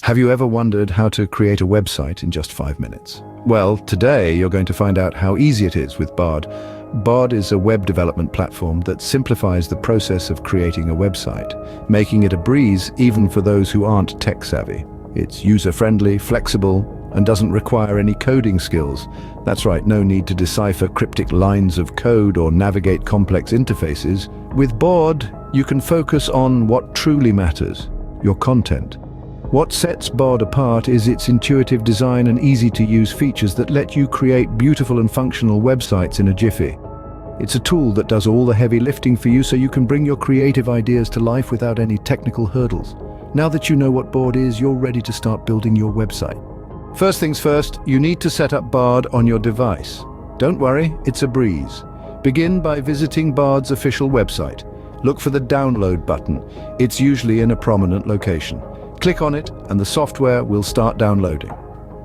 Have you ever wondered how to create a website in just 5 minutes? Well, today you're going to find out how easy it is with Bard. Bard is a web development platform that simplifies the process of creating a website, making it a breeze even for those who aren't tech-savvy. It's user-friendly, flexible, and doesn't require any coding skills. That's right, no need to decipher cryptic lines of code or navigate complex interfaces. With Bard, you can focus on what truly matters, your content. What sets Bard apart is its intuitive design and easy-to-use features that let you create beautiful and functional websites in a jiffy. It's a tool that does all the heavy lifting for you so you can bring your creative ideas to life without any technical hurdles. Now that you know what Bard is, you're ready to start building your website. First things first, you need to set up Bard on your device. Don't worry, it's a breeze. Begin by visiting Bard's official website. Look for the download button. It's usually in a prominent location. Click on it and the software will start downloading.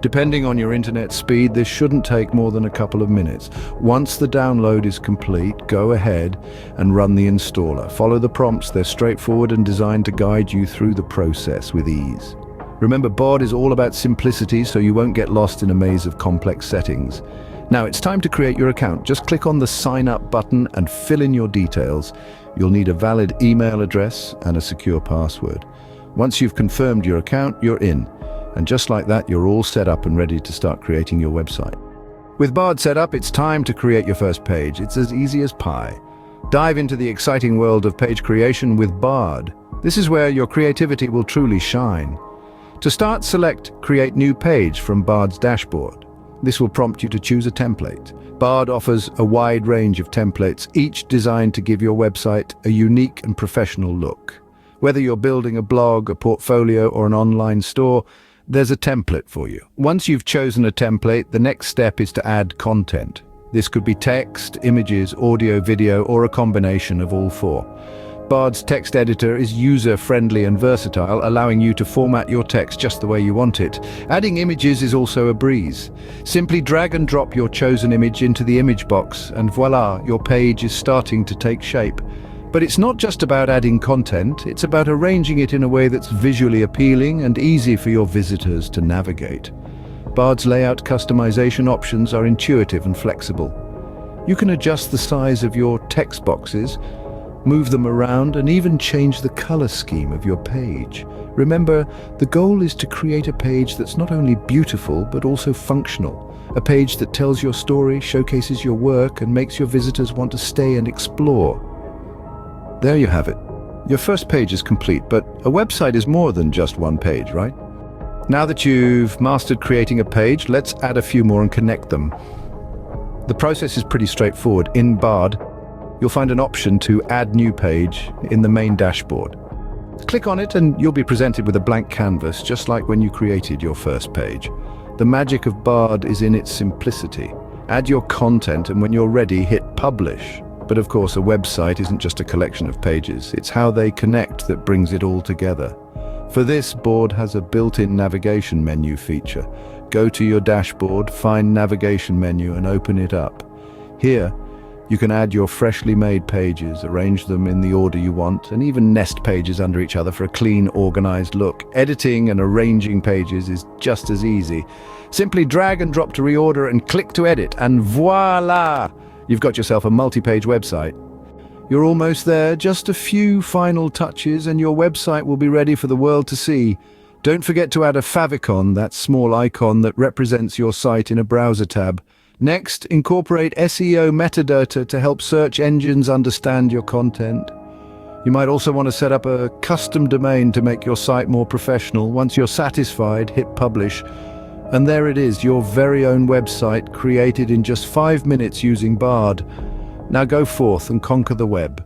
Depending on your internet speed, this shouldn't take more than a couple of minutes. Once the download is complete, go ahead and run the installer. Follow the prompts, they're straightforward and designed to guide you through the process with ease. Remember, Bard is all about simplicity, so you won't get lost in a maze of complex settings. Now it's time to create your account. Just click on the sign up button and fill in your details. You'll need a valid email address and a secure password. Once you've confirmed your account, you're in. And just like that, you're all set up and ready to start creating your website. With Bard set up, it's time to create your first page. It's as easy as pie. Dive into the exciting world of page creation with Bard. This is where your creativity will truly shine. To start, select Create New Page from Bard's dashboard. This will prompt you to choose a template. Bard offers a wide range of templates, each designed to give your website a unique and professional look. Whether you're building a blog, a portfolio, or an online store, there's a template for you. Once you've chosen a template, the next step is to add content. This could be text, images, audio, video, or a combination of all four. Bard's text editor is user-friendly and versatile, allowing you to format your text just the way you want it. Adding images is also a breeze. Simply drag and drop your chosen image into the image box, and voila, your page is starting to take shape. But it's not just about adding content, it's about arranging it in a way that's visually appealing and easy for your visitors to navigate. Bard's layout customization options are intuitive and flexible. You can adjust the size of your text boxes, move them around, and even change the color scheme of your page. Remember, the goal is to create a page that's not only beautiful but also functional. A page that tells your story, showcases your work, and makes your visitors want to stay and explore. There you have it. Your first page is complete, but a website is more than just one page, right? Now that you've mastered creating a page, let's add a few more and connect them. The process is pretty straightforward. In Bard, you'll find an option to Add New Page in the main dashboard. Click on it and you'll be presented with a blank canvas, just like when you created your first page. The magic of Bard is in its simplicity. Add your content and when you're ready, hit Publish. But of course, a website isn't just a collection of pages. It's how they connect that brings it all together. For this, Bard has a built-in navigation menu feature. Go to your dashboard, find Navigation menu and open it up. Here, you can add your freshly made pages, arrange them in the order you want, and even nest pages under each other for a clean, organized look. Editing and arranging pages is just as easy. Simply drag and drop to reorder and click to edit, and voila! You've got yourself a multi-page website. You're almost there, just a few final touches and your website will be ready for the world to see. Don't forget to add a favicon, that small icon that represents your site in a browser tab. Next, incorporate SEO metadata to help search engines understand your content. You might also want to set up a custom domain to make your site more professional. Once you're satisfied, hit Publish. And there it is, your very own website created in just 5 minutes using Bard. Now go forth and conquer the web.